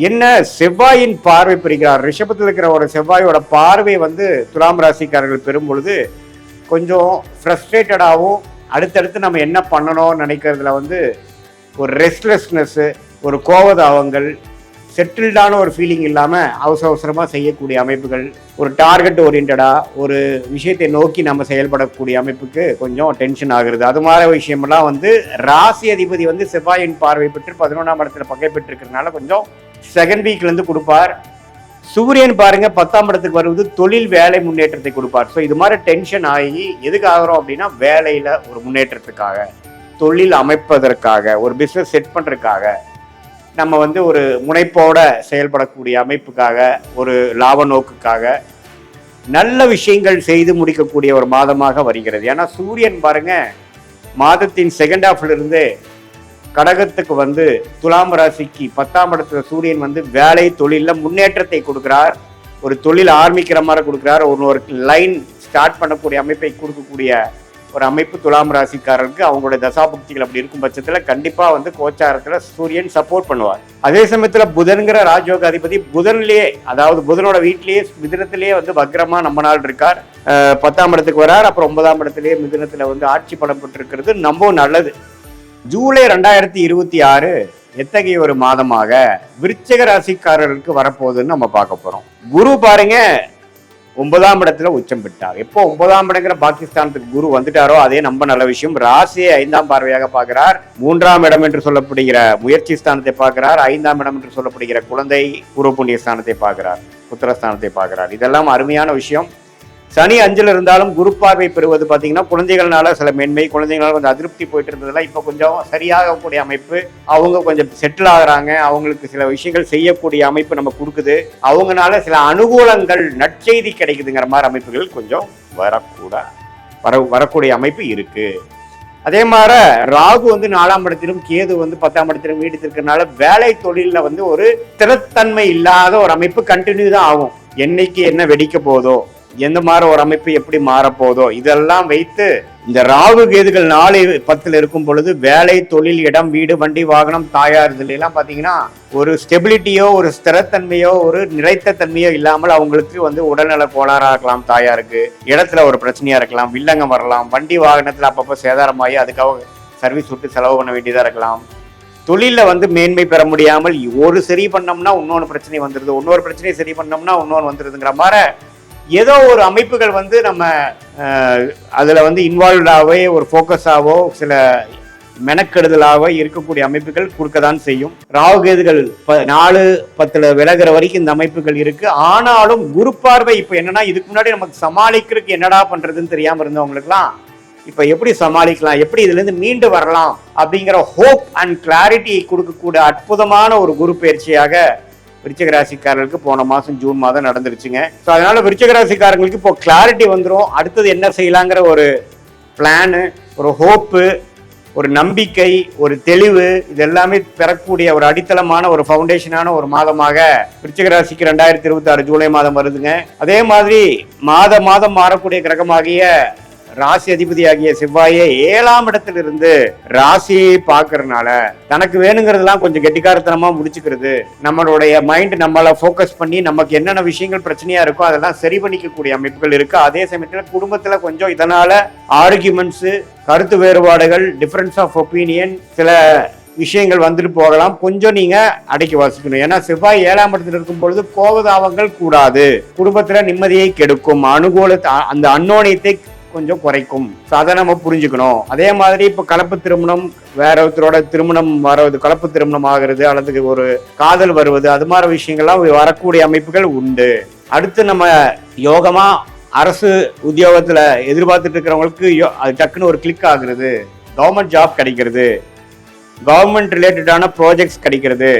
என்ன, செவ்வாயின் பார்வை பெறுகிறார். ரிஷபத்தில் இருக்கிற ஒரு செவ்வாயோட பார்வை வந்து துலாம் ராசிக்காரர்கள் பெறும் பொழுது கொஞ்சம் ஃப்ரஸ்ட்ரேட்டடாகவும், அடுத்தடுத்து நம்ம என்ன பண்ணணும்னு நினைக்கிறதுல வந்து ஒரு ரெஸ்ட்லெஸ்னஸ், ஒரு கோபதாபங்கள், செட்டில்டான ஒரு ஃபீலிங் இல்லாமல் அவசரமாக செய்யக்கூடிய அமைப்புகள், ஒரு டார்கெட் ஓரியன்டா ஒரு விஷயத்தை நோக்கி நம்ம செயல்படக்கூடிய அமைப்புக்கு கொஞ்சம் டென்ஷன் ஆகுறது. அது மாதிரி விஷயமெல்லாம் வந்து ராசி அதிபதி வந்து செவ்வாயின் பார்வை பெற்று 11ஆம் இடத்துல பகை பெற்றிருக்கிறதுனால கொஞ்சம் செகண்ட் வீக்லேருந்து கொடுப்பார். சூரியன் பாருங்க 10ஆம் இடத்துக்கு வருவது தொழில், வேலை முன்னேற்றத்தை கொடுப்பார். ஸோ இது மாதிரி டென்ஷன் ஆகி எதுக்கு ஆகிறோம் அப்படின்னா, வேலையில் ஒரு முன்னேற்றத்துக்காக, தொழில் அமைப்பதற்காக, ஒரு பிஸ்னஸ் செட் பண்ணுறதுக்காக, நம்ம வந்து ஒரு முனைப்போட செயல்படக்கூடிய அமைப்புக்காக, ஒரு லாப நோக்குக்காக நல்ல விஷயங்கள் செய்து முடிக்கக்கூடிய ஒரு மாதமாக வருகிறது. ஏன்னா சூரியன் பாருங்க மாதத்தின் செகண்ட் ஹாஃப்ல இருந்து கடகத்துக்கு வந்து துலாம் ராசிக்கு 10ஆம் இடத்துல சூரியன் வந்து வேலை, தொழில முன்னேற்றத்தை கொடுக்கிறார். ஒரு தொழில் ஆரம்பிக்கிற மாதிரி கொடுக்கிறார். ஒரு லைன் ஸ்டார்ட் பண்ணக்கூடிய அமைப்பை கொடுக்கக்கூடிய ஒரு அமைப்பு துலாம் ராசிக்காரருக்கு. அவங்களுடைய தசாபக்திகள் அப்படி இருக்கும் பட்சத்துல கண்டிப்பா வந்து கோச்சாரத்துல சூரியன் சப்போர்ட் பண்ணுவார். அதே சமயத்துல புதன்கிற ராஜயோக அதிபதி புதன்லயே, அதாவது புதனோட வீட்டிலேயே மிதுனத்திலேயே வந்து வக்ரமா நம்ம நாள் இருக்கார். 10ஆம் இடத்துக்கு வரார். அப்புறம் 9ஆம் இடத்திலேயே மிதுனத்துல வந்து ஆட்சி பலம் பெற்றிருக்கிறது ரொம்ப நல்லது. ஜூலை 2026 எத்தகைய ஒரு மாதமாக விருச்சிக ராசிக்காரர்களுக்கு வரப்போகுதுன்னு நம்ம பார்க்க போறோம். குரு பாருங்க 9ஆம் இடத்துல உச்சம் பெற்றார். எப்போ 9ஆம் இடங்கிற பாகிஸ்தானத்துக்கு குரு வந்துட்டாரோ அதே நம்ம நல்ல விஷயம். ராசியை 5ஆம் பார்வையாக பார்க்கிறார். 3ஆம் இடம் என்று சொல்லப்படுகிற முயற்சி ஸ்தானத்தை பார்க்கிறார். 5ஆம் இடம் என்று சொல்லப்படுகிற குழந்தை, பூர்வ புண்ணிய ஸ்தானத்தை பார்க்கிறார். புத்திரஸ்தானத்தை பார்க்கிறார். இதெல்லாம் அருமையான விஷயம். சனி 5ல் இருந்தாலும் குரு பார்வை பெறுவது பார்த்தீங்கன்னா குழந்தைகள்னால சில மென்மை, குழந்தைகளால கொஞ்சம் அதிருப்தி போயிட்டு இருந்ததெல்லாம் இப்போ கொஞ்சம் சரியாகக்கூடிய அமைப்பு. அவங்க கொஞ்சம் செட்டில் ஆகுறாங்க. அவங்களுக்கு சில விஷயங்கள் செய்யக்கூடிய அமைப்பு நம்ம கொடுக்குது. அவங்கனால சில அனுகூலங்கள், நற்செய்தி கிடைக்குதுங்கிற மாதிரி அமைப்புகள் கொஞ்சம் வரக்கூடிய அமைப்பு இருக்கு. அதே மாதிரி ராகு வந்து 4ஆம் இடத்திலும் கேது வந்து 10ஆம் இடத்திலும் நீடித்திருக்கிறதுனால வேலை தொழிலில் வந்து ஒரு திறத்தன்மை இல்லாத ஒரு அமைப்பு கண்டினியூ தான் ஆகும். என்னைக்கு என்ன வெடிக்க போதோ, எந்த மாதிரி ஒரு அமைப்பு எப்படி மாறப்போதோ, இதெல்லாம் வைத்து இந்த ராகு கேதுகள் 4, 10ல் இருக்கும் பொழுது வேலை, தொழில், இடம், வீடு, வண்டி, வாகனம், தாயார், இதுல எல்லாம் பாத்தீங்கன்னா ஒரு ஸ்டெபிலிட்டியோ, ஒரு ஸ்திரத்தன்மையோ, ஒரு நிறைத்த தன்மையோ இல்லாமல் அவங்களுக்கு வந்து உடல்நல கோளாறா இருக்கலாம். தாயாருக்கு இடத்துல ஒரு பிரச்சனையா இருக்கலாம், வில்லங்கம் வரலாம், வண்டி வாகனத்துல அப்பப்போ சேதாரமாகி அதுக்காக சர்வீஸ் விட்டு செலவு பண்ண வேண்டியதா இருக்கலாம். தொழில வந்து மேன்மை பெற முடியாமல் ஒரு சரி பண்ணோம்னா இன்னொன்று பிரச்சனை வந்துடுது, இன்னொரு பிரச்சனையை சரி பண்ணோம்னா இன்னொன்று வந்துடுதுங்கிற மாதிரி ஏதோ ஒரு அமைப்புகள் வந்து நம்ம அதில் வந்து இன்வால்வ்டாகவே ஒரு ஃபோக்கஸாகவோ சில மெனக்கெடுதலாக இருக்கக்கூடிய அமைப்புகள் கொடுக்கதான் செய்யும். ராகுகேதுகள் 4-10 விலகிற வரைக்கும் இந்த அமைப்புகள் இருக்கு. ஆனாலும் குரு பார்வை இப்ப என்னன்னா, இதுக்கு முன்னாடி நமக்கு சமாளிக்கிறதுக்கு என்னடா பண்றதுன்னு தெரியாம இருந்தவங்களுக்குலாம் இப்ப எப்படி சமாளிக்கலாம், எப்படி இதுல இருந்து மீண்டு வரலாம் அப்படிங்கிற ஹோப் அண்ட் கிளாரிட்டி கொடுக்கக்கூடிய அற்புதமான ஒரு குரு பயிற்சியாக விருச்சிக ராசிக்காரர்களுக்கு போன மாசம் ஜூன் மாதம் நடந்துருச்சுங்க. ஸோ அதனால விருச்சிக ராசிக்காரங்களுக்கு இப்போ கிளாரிட்டி வந்துடும். அடுத்தது என்ன செய்யலாங்கிற ஒரு பிளானு, ஒரு ஹோப்பு, ஒரு நம்பிக்கை, ஒரு தெளிவு, இது எல்லாமே பெறக்கூடிய ஒரு அடித்தளமான ஒரு ஃபவுண்டேஷனான ஒரு மாதமாக விருச்சிக ராசிக்கு 2026 ஜூலை மாதம் வருதுங்க. அதே மாதிரி மாதம் மாறக்கூடிய கிரகமாகிய ராசி அதிபதியாகிய செவ்வாயை 7ஆம் இடத்திலிருந்து ராசியை பார்க்கறதுனால தனக்கு வேணுங்கிறதுலாம் கொஞ்சம் கெட்டிக்காரத்தனமா முடிச்சுக்கிறது, நம்மளுடைய மைண்ட் நம்மளை ஃபோக்கஸ் பண்ணி நமக்கு என்னென்ன விஷயங்கள் பிரச்சனையா இருக்கோ அதெல்லாம் சரி பண்ணிக்கக்கூடிய அமைப்புகள் இருக்கு. அதே சமயத்தில் குடும்பத்துல கொஞ்சம் இதனால ஆர்கியூமெண்ட்ஸ், கருத்து வேறுபாடுகள், டிஃபரன்ஸ் ஆஃப் ஒப்பீனியன், சில விஷயங்கள் வந்துட்டு போகலாம். கொஞ்சம் நீங்க அடக்கி வாசிக்கணும். ஏன்னா செவ்வாய் 7ஆம் இடத்துல இருக்கும் பொழுது கோபதாபங்கள் கூடாது, குடும்பத்துல நிம்மதியை கெடுக்கும், அந்த அன்னோனியத்தை கொஞ்சம் குறைக்கும். அதை நம்ம புரிஞ்சுக்கணும். அதே மாதிரி இப்ப கலப்பு திருமணம், வேற ஒருத்தரோட திருமணம் வர்றது, கலப்பு திருமணம் ஆகிறது அல்லது ஒரு காதல் வருவது, அது மாதிரி விஷயங்கள்லாம் வரக்கூடிய அமைப்புகள் உண்டு. அடுத்து நம்ம யோகமா அரசு உத்தியோகத்துல எதிர்பார்த்துட்டு இருக்கிறவங்களுக்கு அது டக்குன்னு ஒரு கிளிக் ஆகுறது, கவர்மெண்ட் ஜாப் கிடைக்கிறது, கவர்மெண்ட் ரிலேட்டடான ப்ராஜெக்ட்ஸ் கிடைக்கிறது,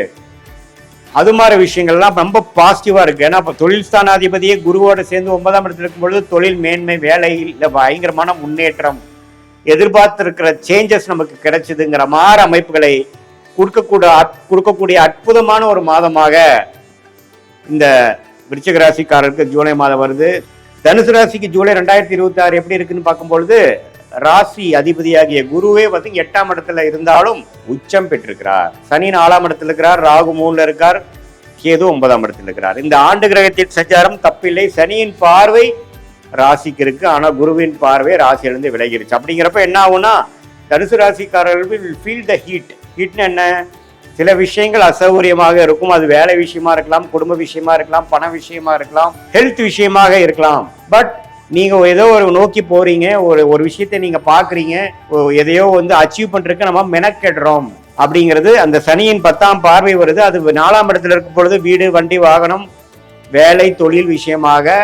அது மாதிரி விஷயங்கள்லாம் ரொம்ப பாசிட்டிவா இருக்கு. ஏன்னா இப்ப தொழில் ஸ்தானாதிபதியே குருவோட சேர்ந்து 9ஆம் இடத்துல இருக்கும் பொழுது தொழில் மேன்மை, வேலையில் பயங்கரமான முன்னேற்றம், எதிர்பார்த்திருக்கிற சேஞ்சஸ் நமக்கு கிடைச்சதுங்கிற மாதிரி அமைப்புகளை கொடுக்கக்கூடிய அற்புதமான ஒரு மாதமாக இந்த விருச்சிக ராசிக்காரருக்கு ஜூலை மாதம் வருது. தனுசு ராசிக்கு ஜூலை 2026 எப்படி இருக்குன்னு பார்க்கும்பொழுது ராசி அதிபதியாகிய குருவே 8ஆம் இடத்துல இருந்தாலும் உச்சம் பெற்றிருக்கிறார். சனி 4ஆம் இடத்துல இருக்கிறார், ராகு 3ல இருக்கார், கேது 9ஆம் இடத்துல இருக்கிறார். இந்த ஆண்டு கிரகத்தின் சஞ்சாரம் தப்பில்லை. சனியின் பார்வை ராசிக்கு இருக்கு, ஆனா குருவின் பார்வை ராசியிலிருந்து விலகிருச்சு. அப்படிங்கிறப்ப என்ன ஆகும்னா, தனுசு ராசிக்காரர்கள் ஃபீல் த ஹீட். ஹீட்னு என்ன, சில விஷயங்கள் அசௌகரியமாக இருக்கும். அது வேலை விஷயமா இருக்கலாம், குடும்ப விஷயமா இருக்கலாம், பண விஷயமா இருக்கலாம், ஹெல்த் விஷயமாக இருக்கலாம். பட் நீங்க ஏதோ ஒரு நோக்கி போறீங்க, ஒரு விஷயத்தை நீங்க பாக்குறீங்க, எதையோ அச்சீவ் பண்றதுக்கு நம்ம மெனக்கெடுறோம் அப்படிங்கிறது அந்த சனியின் 10ஆம் பார்வை வருது. அது 4ஆம் இடத்துல இருக்கும் பொழுது வீடு, வண்டி, வாகனம், வேலை, தொழில் விஷயமாக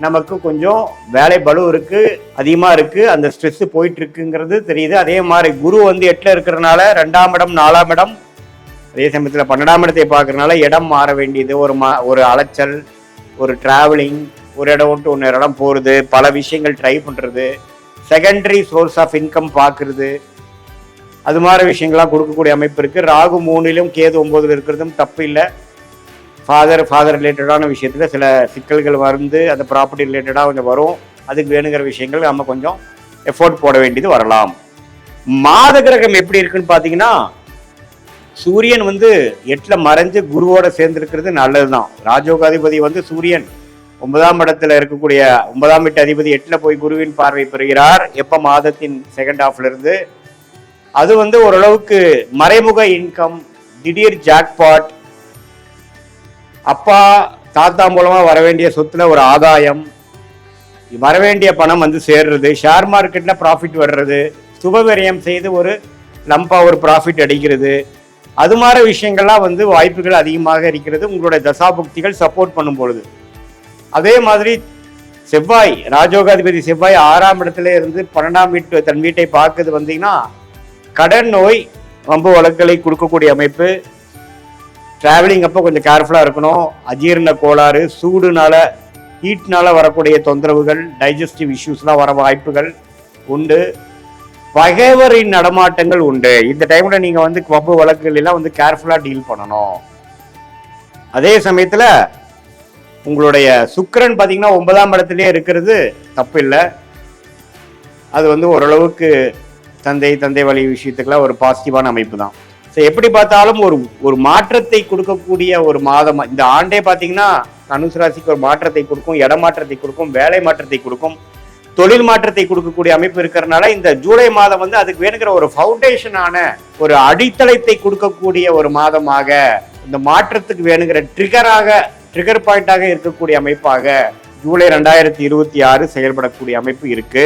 நமக்கு கொஞ்சம் வேலை பளு இருக்கு, அதிகமா இருக்கு, அந்த ஸ்ட்ரெஸ் போயிட்டு இருக்குங்கிறது தெரியுது. அதே மாதிரி குரு 8ல இருக்கிறதுனால 2ஆம் இடம், 4ஆம் இடம், அதே சமயத்துல 12ஆம் இடத்தை பார்க்கறதுனால இடம் மாற வேண்டியது, ஒரு அலைச்சல், ஒரு டிராவலிங், ஒரு இடம் விட்டு இன்னொரு இடம் போறது, பல விஷயங்கள் ட்ரை பண்றது, செகண்டரி சோர்ஸ் ஆஃப் இன்கம் பார்க்கறது, அது மாதிரி விஷயங்கள்லாம் கொடுக்கக்கூடிய அமைப்பு இருக்கு. ராகு 3லும் கேது 9ல இருக்கிறதும் தப்பு இல்லை. ஃபாதர் ரிலேட்டடான விஷயத்துல சில சிக்கல்கள் அந்த ப்ராப்பர்ட்டி ரிலேட்டடா கொஞ்சம் வரும். அதுக்கு வேணுங்கிற விஷயங்கள் நம்ம கொஞ்சம் எஃபோர்ட் போட வேண்டியது வரலாம். மாத கிரகம் எப்படி இருக்குன்னு பாத்தீங்கன்னா, சூரியன் 8ல மறைஞ்சு குருவோட சேர்ந்து இருக்கிறது நல்லதுதான். ராஜயோகாதிபதி சூரியன் 9ஆம் இடத்துல இருக்கக்கூடிய 9ஆம் வீட்டு அதிபதி 8ல போய் குருவின் பார்வை பெறுகிறார். எப்ப மாதத்தின் செகண்ட் ஹாஃப்ல இருந்து அது ஓரளவுக்கு மறைமுக இன்கம், திடீர் ஜாக்பாட், அப்பா தாத்தா மூலமா வர வேண்டிய சொத்துல ஒரு ஆதாயம், வரவேண்டிய பணம் சேர்றது, ஷேர் மார்க்கெட்ல ப்ராஃபிட் வர்றது, சுபவிரயம் செய்து ஒரு லம்பா ஒரு ப்ராஃபிட் அடிக்கிறது, அது மாதிரி விஷயங்கள்லாம் வாய்ப்புகள் அதிகமாக இருக்கிறது உங்களுடைய தசாபுக்திகள் சப்போர்ட் பண்ணும் பொழுது. அதே மாதிரி செவ்வாய், ராஜயோகாதிபதி செவ்வாய் 6ஆம் இடத்துல இருந்து 12ஆம் தன் வீட்டை பார்க்குது. வந்தீங்கன்னா கடன் நோய், வம்பு வழக்குகளை கொடுக்கக்கூடிய அமைப்பு. டிராவலிங் அப்போ கொஞ்சம் கேர்ஃபுல்லா இருக்கணும். அஜீரண கோளாறு, சூடுனால, ஹீட்னால வரக்கூடிய தொந்தரவுகள், டைஜஸ்டிவ் இஷ்யூஸ்லாம் வர வாய்ப்புகள் உண்டு. பகைவரின் நடமாட்டங்கள் உண்டு. இந்த டைம்ல நீங்க வம்பு வழக்குகள் எல்லாம் கேர்ஃபுல்லா டீல் பண்ணணும். அதே சமயத்துல உங்களுடைய சுக்கிரன் பாத்தீங்கன்னா 9ஆம் இடத்துலயே இருக்கிறது தப்பு இல்லை. அது ஓரளவுக்கு தந்தை வழி விஷயத்துக்குலாம் ஒரு பாசிட்டிவான அமைப்பு தான். ஸோ எப்படி பார்த்தாலும் ஒரு மாற்றத்தை கொடுக்கக்கூடிய ஒரு மாதம் இந்த ஆண்டே பார்த்தீங்கன்னா தனுசு ராசிக்கு ஒரு மாற்றத்தை கொடுக்கும், இடமாற்றத்தை கொடுக்கும், வேலை மாற்றத்தை கொடுக்கும், தொழில் மாற்றத்தை கொடுக்கக்கூடிய அமைப்பு இருக்கிறதுனால இந்த ஜூலை மாதம் அதுக்கு வேணுங்கிற ஒரு ஃபவுண்டேஷனான ஒரு அடித்தளத்தை கொடுக்கக்கூடிய ஒரு மாதமாக, இந்த மாற்றத்துக்கு வேணுங்கிற ட்ரிகர் பாயிண்டாக இருக்கக்கூடிய அமைப்பாக ஜூலை 2026 செயல்படக்கூடிய அமைப்பு இருக்கு.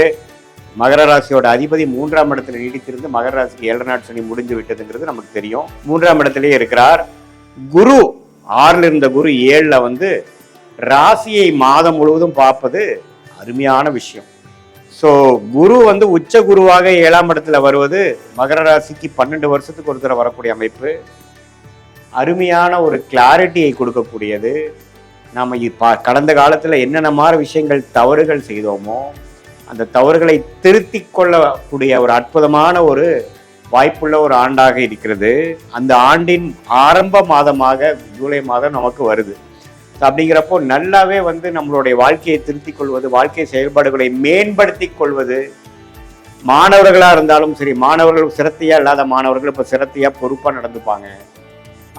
மகர ராசியோட அதிபதி 3ஆம் இடத்துல நீடித்திருந்து மகர ராசிக்கு 7 நாட் சனி முடிஞ்சு விட்டதுங்கிறது நமக்கு தெரியும். 3ஆம் இடத்திலேயே இருக்கிறார். குரு 6ல் இருந்த குரு 7ல் வந்து ராசியை மாதம் முழுவதும் பார்ப்பது அருமையான விஷயம். ஸோ குரு வந்து உச்ச குருவாக 7ஆம் இடத்துல வருவது மகர ராசிக்கு 12 வருஷத்துக்கு ஒரு தடவை வரக்கூடிய அமைப்பு. அருமையான ஒரு கிளாரிட்டியை கொடுக்கக்கூடியது. நாம் கடந்த காலத்தில் என்னென்ன மாதிரி விஷயங்கள் தவறுகள் செய்தோமோ அந்த தவறுகளை திருத்தி கொள்ளக்கூடிய ஒரு அற்புதமான ஒரு வாய்ப்புள்ள ஒரு ஆண்டாக இருக்கிறது. அந்த ஆண்டின் ஆரம்ப மாதமாக ஜூலை மாதம் நமக்கு வருது. அப்படிங்கிறப்போ நல்லாவே வந்து நம்மளுடைய வாழ்க்கையை திருத்திக் கொள்வது, வாழ்க்கை செயல்பாடுகளை மேம்படுத்தி கொள்வது, மாணவர்களாக இருந்தாலும் சரி, மாணவர்கள் சிரத்தையா இல்லாத மாணவர்கள் இப்போ சிரத்தையா பொறுப்பாக நடந்துப்பாங்க.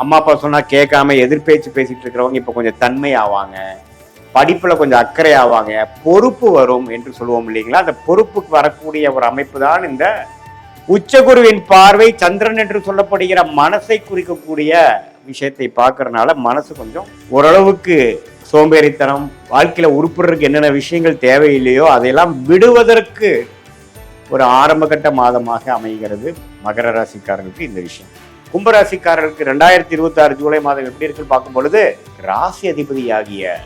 அம்மா அப்பா சொன்னால் கேட்காம எதிர்பேச்சு பேசிட்டு இருக்கிறவங்க இப்போ கொஞ்சம் தன்மை ஆவாங்க, படிப்பில் கொஞ்சம் அக்கறை ஆவாங்க, பொறுப்பு வரும் என்று சொல்லுவோம் இல்லைங்களா. அந்த பொறுப்புக்கு வரக்கூடிய ஒரு அமைப்பு தான் இந்த உச்சகுருவின் பார்வை. சந்திரன் என்று சொல்லப்படுகிற மனசை குறிக்கக்கூடிய விஷயத்தை பார்க்கறதுனால மனசு கொஞ்சம் ஓரளவுக்கு சோம்பேறித்தனம், வாழ்க்கையில உருப்படுறதுக்கு என்னென்ன விஷயங்கள் தேவையில்லையோ அதையெல்லாம் விடுவதற்கு ஒரு ஆரம்பகட்ட மாதமாக அமைகிறது மகர ராசிக்காரர்களுக்கு இந்த விஷயம். கும்பராசிக்காரர்களுக்கு 2026 ஜூலை மாதம் எப்படி இருக்குன்னு பார்க்கும் பொழுது ராசி அதிபதியாகிய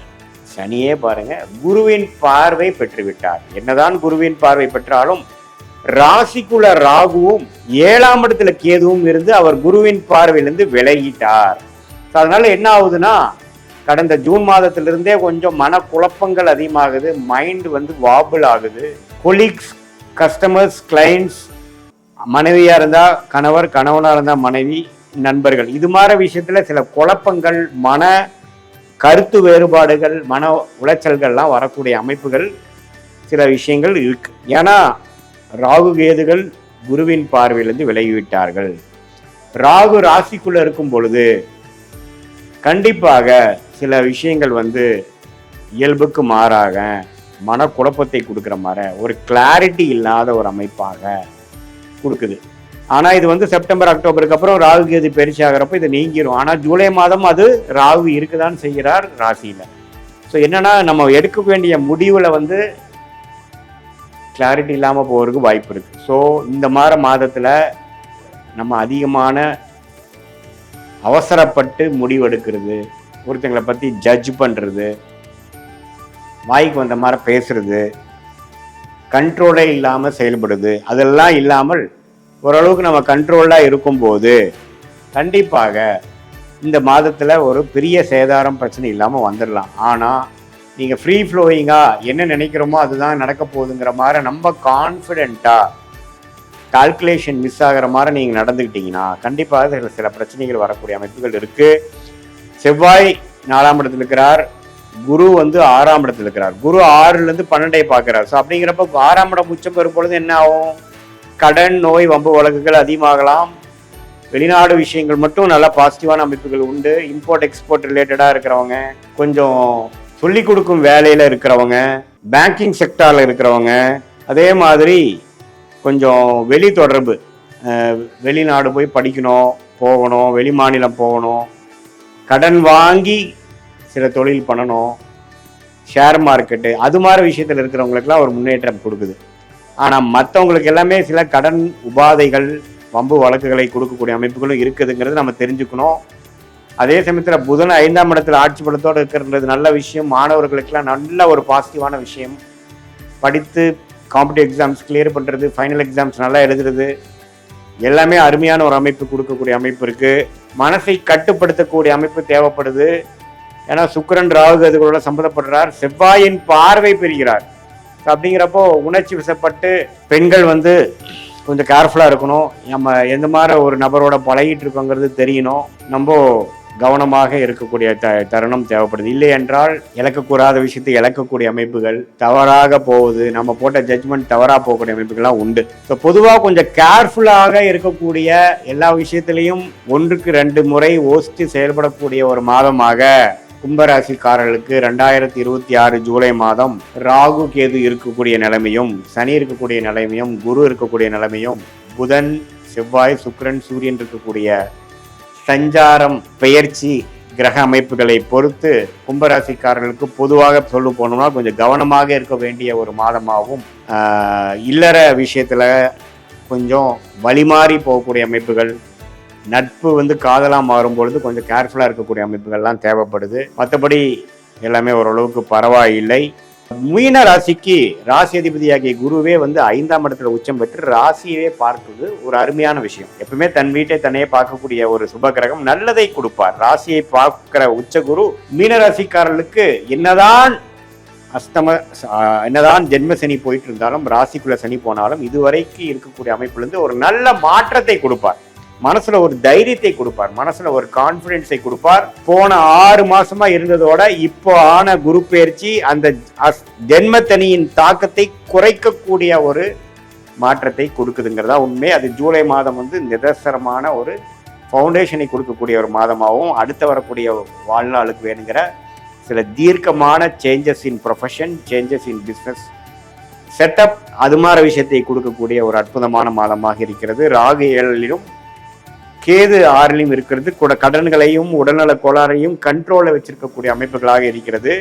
சனியே பாருங்க குருவின் பார்வை பெற்றுவிட்டார். என்னதான் குருவின் பார்வை பெற்றாலும் ராசிக்குள்ள ராகுவும் 7ஆம் இடத்துல கேதுவும் இருந்து அவர் குருவின் பார்வையிலிருந்து விலகிட்டார். அதனால என்ன ஆகுதுன்னா கடந்த ஜூன் மாதத்திலிருந்தே கொஞ்சம் மன குழப்பங்கள் அதிகமாகுது, மைண்ட் வந்து வாபிள் ஆகுது. கொலீக்ஸ், கஸ்டமர்ஸ், கிளைண்ட்ஸ், மனைவியா இருந்தா கணவர், கணவனா இருந்தா மனைவி, நண்பர்கள், இது மாதிரி விஷயத்துல சில குழப்பங்கள், மன கருத்து வேறுபாடுகள், மன உளைச்சல்கள்லாம் வரக்கூடிய அமைப்புகள் சில விஷயங்கள் இருக்கு. ஏன்னா ராகு கேதுகள் குருவின் பார்வையிலிருந்து விலகிவிட்டார்கள். ராகு ராசிக்குள்ள இருக்கும் பொழுது கண்டிப்பாக சில விஷயங்கள் வந்து இயல்புக்கு மாறாக மனக்குழப்பத்தை கொடுக்குற மாதிரி ஒரு கிளாரிட்டி இல்லாத ஒரு அமைப்பாக கொடுக்குது. ஆனால் இது வந்து செப்டம்பர் அக்டோபருக்கு அப்புறம் ராகு கேது பயிற்சி ஆகிறப்ப இது நீங்கிரும். ஆனால் ஜூலை மாதம் அது ராகு இருக்குதான் செய்கிறார் ராசியில். ஸோ என்னன்னா நம்ம எடுக்க வேண்டிய முடிவில் வந்து கிளாரிட்டி இல்லாமல் போகிறதுக்கு வாய்ப்பு இருக்குது. ஸோ இந்த மாதிரி மாதத்தில் நம்ம அதிகமான அவசரப்பட்டு முடிவெடுக்கிறது, ஒருத்தங்களை பற்றி ஜட்ஜ் பண்ணுறது, வாய்க்கு வந்த மாதிரி பேசுறது, கண்ட்ரோலே இல்லாமல் செயல்படுது, அதெல்லாம் இல்லாமல் ஓரளவுக்கு நம்ம கண்ட்ரோலாக இருக்கும்போது கண்டிப்பாக இந்த மாதத்தில் ஒரு பெரிய சேதாரம் பிரச்சனை இல்லாமல் வந்துடலாம். ஆனால் நீங்கள் ஃப்ரீ ஃப்ளோயிங்காக என்ன நினைக்கிறோமோ அதுதான் நடக்க போகுதுங்கிற மாதிரி நம்ம கான்ஃபிடென்ட்டாக கால்குலேஷன் மிஸ் ஆகிற மாதிரி நீங்கள் நடந்துக்கிட்டீங்கன்னா கண்டிப்பாக சில பிரச்சனைகள் வரக்கூடிய அமைப்புகள் இருக்குது. செவ்வாய் 4ஆம் இடத்துல இருக்கிறார், குரு வந்து 6ஆம் இடத்துல இருக்கிறார். குரு 6லேருந்து 12ஐ பார்க்குறார். ஸோ அப்படிங்கிறப்ப 6ஆம் இடம் உச்சம் பெறும் பொழுது என்ன ஆகும்? கடன், நோய், வம்பு வழக்குகள் அதிகமாகலாம். வெளிநாடு விஷயங்கள் மட்டும் நல்லா பாசிட்டிவான அமைப்புகள் உண்டு. இம்போர்ட் எக்ஸ்போர்ட் ரிலேட்டடாக இருக்கிறவங்க, கொஞ்சம் சொல்லிக் கொடுக்கும் வேலையில் இருக்கிறவங்க, பேங்கிங் செக்டாரில் இருக்கிறவங்க, அதே மாதிரி கொஞ்சம் வெளி தொடர்பு, வெளிநாடு போய் படிக்கணும், போகணும், வெளி மாநிலம் போகணும், கடன் வாங்கி சில தொழில் பண்ணணும், ஷேர் மார்க்கெட்டு, அது மாதிரி விஷயத்தில் இருக்கிறவங்களுக்கெல்லாம் ஒரு முன்னேற்றம் கொடுக்குது. ஆனால் மற்றவங்களுக்கு எல்லாமே சில கடன் உபாதைகள், வம்பு வழக்குகளை கொடுக்கக்கூடிய அமைப்புகளும் இருக்குதுங்கிறது நம்ம தெரிஞ்சுக்கணும். அதே சமயத்தில் புதன் 5ஆம் இடத்துல ஆட்சி பலத்தோடு இருக்கிறது நல்ல விஷயம். மாணவர்களுக்கெல்லாம் நல்ல ஒரு பாசிட்டிவான விஷயம். படித்து காம்படிட்டிவ் எக்ஸாம்ஸ் கிளியர் பண்ணுறது, ஃபைனல் எக்ஸாம்ஸ் நல்லா எழுதுறது, எல்லாமே அருமையான ஒரு அமைப்பு கொடுக்கக்கூடிய அமைப்பு இருக்குது. மனசை கட்டுப்படுத்தக்கூடிய அமைப்பு தேவைப்படுது. ஏன்னா சுக்கிரன் ராகு அதுகளோட சம்மந்தப்படுறார். செவ்வாயின் பார்வை பெறுகிறார். அப்படிங்கிறப்போ உணர்ச்சி வசப்பட்டு பெண்கள் வந்து கொஞ்சம் கேர்ஃபுல்லாக இருக்கணும். நம்ம எந்த மாதிரி ஒரு நபரோட பழகிட்டு இருக்கோங்கிறது தெரியணும். நம்ம கவனமாக இருக்கக்கூடிய தருணம் தேவைப்படுது. இல்லை என்றால் இழக்கக்கூடாத விஷயத்தை இழக்கக்கூடிய அமைப்புகள், தவறாக போகுது, நம்ம போட்ட ஜட்ஜ்மெண்ட் தவறாக போகக்கூடிய அமைப்புகள்லாம் உண்டு. ஸோ பொதுவாக கொஞ்சம் கேர்ஃபுல்லாக இருக்கக்கூடிய, எல்லா விஷயத்திலையும் 1க்கு 2 முறை யோசித்து செயல்படக்கூடிய ஒரு மாதமாக கும்பராசிக்காரர்களுக்கு 2026 ஜூலை மாதம் ராகு கேது இருக்கக்கூடிய நிலைமையும், சனி இருக்கக்கூடிய நிலைமையும், குரு இருக்கக்கூடிய நிலைமையும், புதன், செவ்வாய், சுக்கிரன், சூரியன் இருக்கக்கூடிய சஞ்சாரம், பெயர்ச்சி கிரக அமைப்புகளை பொறுத்து கும்பராசிக்காரர்களுக்கு பொதுவாக சொல்ல போனோம்னா கொஞ்சம் கவனமாக இருக்க வேண்டிய ஒரு மாதமாகவும், இல்லற விஷயத்தில் கொஞ்சம் வழிமாறி போகக்கூடிய அமைப்புகள், நட்பு காதலாக மாறும் பொழுது கொஞ்சம் கேர்ஃபுல்லாக இருக்கக்கூடிய அமைப்புகள்லாம் தேவைப்படுது. மற்றபடி எல்லாமே ஓரளவுக்கு பரவாயில்லை. மீன ராசிக்கு ராசி அதிபதியாகிய குருவே 5ஆம் இடத்துல உச்சம் பெற்று ராசியவே பார்க்குது ஒரு அருமையான விஷயம். எப்பவுமே தன் வீட்டை தன்னையே பார்க்கக்கூடிய ஒரு சுப கிரகம் நல்லதை கொடுப்பார். ராசியை பார்க்கிற உச்ச குரு மீன ராசிக்காரர்களுக்கு என்னதான் ஜென்ம சனி போயிட்டு இருந்தாலும், ராசிக்குள்ள சனி போனாலும் இதுவரைக்கும் இருக்கக்கூடிய அமைப்புலேருந்து ஒரு நல்ல மாற்றத்தை கொடுப்பார். மனசுல ஒரு தைரியத்தை கொடுப்பார், மனசுல ஒரு கான்பிடன்ஸை கொடுப்பார். போன 6 மாசமா இருந்ததோட இப்போ ஆன குரு பயிற்சி அந்த ஜென்மத்தனியின் தாக்கத்தை குறைக்கக்கூடிய ஒரு மாற்றத்தை கொடுக்குதுங்கிறதா உண்மை. அது ஜூலை மாதம் நிதர்சனமான ஒரு ஃபவுண்டேஷனை கொடுக்கக்கூடிய ஒரு மாதமாகவும், அடுத்து வரக்கூடிய வாழ்நாளுக்கு வேணுங்கிற சில தீர்க்கமான changes in profession, changes in business setup, அது மாதிரி விஷயத்தை கொடுக்கக்கூடிய ஒரு அற்புதமான மாதமாக இருக்கிறது. ராகு 7லும் கேது 6லும் இருக்கிறது கூட கடன்களையும் உடல்நல கோளாறையும் கண்ட்ரோல்ல வச்சிருக்கக்கூடிய அமைப்புகளாக இருக்கிறது.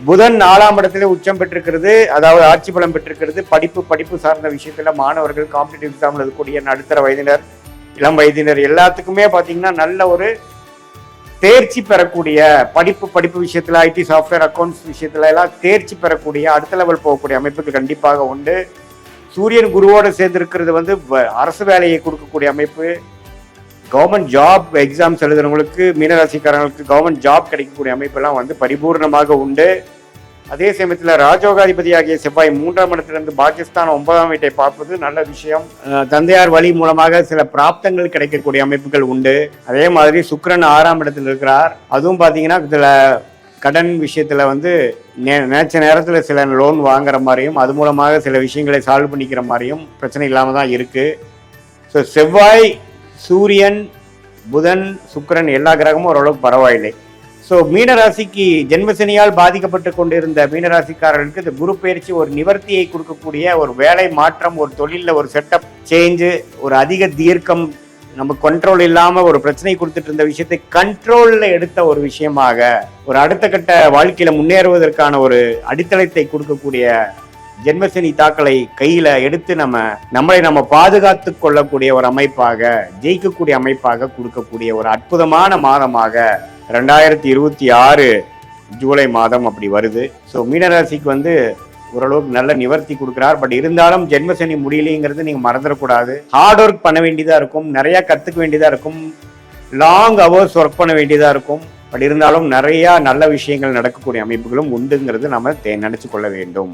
புதன் 4ஆம் இடத்துல உச்சம் பெற்றிருக்கிறது, அதாவது ஆட்சி பலம் பெற்றிருக்கிறது. படிப்பு சார்ந்த விஷயத்துல மாணவர்கள், காம்படிட்டிவ் எக்ஸாம்ல இருக்கக்கூடிய நடுத்தர வயதினர், இளம் வயதினர் எல்லாத்துக்குமே பாத்தீங்கன்னா நல்ல ஒரு தேர்ச்சி பெறக்கூடிய படிப்பு விஷயத்துல, ஐடி சாஃப்ட்வேர் அக்கௌண்ட்ஸ் விஷயத்துல எல்லாம் தேர்ச்சி பெறக்கூடிய அடுத்த லெவல் போகக்கூடிய அமைப்புகள் கண்டிப்பாக உண்டு. சூரியன் குருவோடு சேர்ந்து இருக்கிறது அரசு வேலையை கொடுக்கக்கூடிய அமைப்பு. கவர்மெண்ட் ஜாப் எக்ஸாம்ஸ் எழுதுறவங்களுக்கு, மீனராசிக்காரங்களுக்கு கவர்மெண்ட் ஜாப் கிடைக்கக்கூடிய அமைப்பெல்லாம் பரிபூர்ணமாக உண்டு. அதே சமயத்தில் ராஜோகாதிபதியாகிய செவ்வாய் 3ஆம் இடத்திலிருந்து பாகிஸ்தான் 9ஆம் வீட்டை பார்ப்பது நல்ல விஷயம். தந்தையார் வழி மூலமாக சில பிராப்தங்கள் கிடைக்கக்கூடிய அமைப்புகள் உண்டு. அதே மாதிரி சுக்கிரன் 6ஆம் இடத்தில் இருக்கிறார். அதுவும் பார்த்தீங்கன்னா இதில் கடன் விஷயத்தில் நினைச்ச நேரத்தில் சில லோன் வாங்குற மாதிரியும், அது மூலமாக சில விஷயங்களை சால்வ் பண்ணிக்கிற மாதிரியும் பிரச்சனை இல்லாமல் தான் இருக்குது. ஸோ செவ்வாய், சூரியன், புதன், சுக்கிரன் எல்லா கிரகமும் ஓரளவுக்கு பரவாயில்லை. ஸோ மீனராசிக்கு ஜென்மசனியால் பாதிக்கப்பட்டு கொண்டிருந்த மீனராசிக்காரர்களுக்கு இந்த குரு பயிற்சி ஒரு நிவர்த்தியை கொடுக்கக்கூடிய ஒரு வேலை மாற்றம், ஒரு தொழிலில் ஒரு செட்டப் சேஞ்சு, ஒரு அதிக தீர்க்கம், நம்ம கண்ட்ரோல் இல்லாமல் ஒரு பிரச்சனை கொடுத்துட்டு இருந்த விஷயத்தை கண்ட்ரோலில் எடுத்த ஒரு விஷயமாக, ஒரு அடுத்த கட்ட வாழ்க்கையில் முன்னேறுவதற்கான ஒரு அடித்தளத்தை கொடுக்கக்கூடிய ஜென்மசனி தாக்களை கையில எடுத்து நம்மளை பாதுகாத்து கொள்ளக்கூடிய ஒரு அமைப்பாக, ஜெயிக்கக்கூடிய அமைப்பாக கொடுக்கக்கூடிய ஒரு அற்புதமான மாதமாக 2026 ஜூலை மாதம் அப்படி வருது. ஸோ மீனராசிக்கு ஓரளவுக்கு நல்ல நிவர்த்தி கொடுக்குறார். பட் இருந்தாலும் ஜென்மசனி முடியலைங்கிறது நீங்க மறந்துடக்கூடாது. ஹார்ட் ஒர்க் பண்ண வேண்டியதா இருக்கும், நிறைய கத்துக்க வேண்டியதா இருக்கும், லாங் ஹவர்ஸ் ஒர்க் பண்ண வேண்டியதா இருக்கும். பட் இருந்தாலும் நிறைய நல்ல விஷயங்கள் நடக்கக்கூடிய அமைப்புகளும் உண்டுங்கிறது நம்ம நினைச்சு கொள்ள வேண்டும்.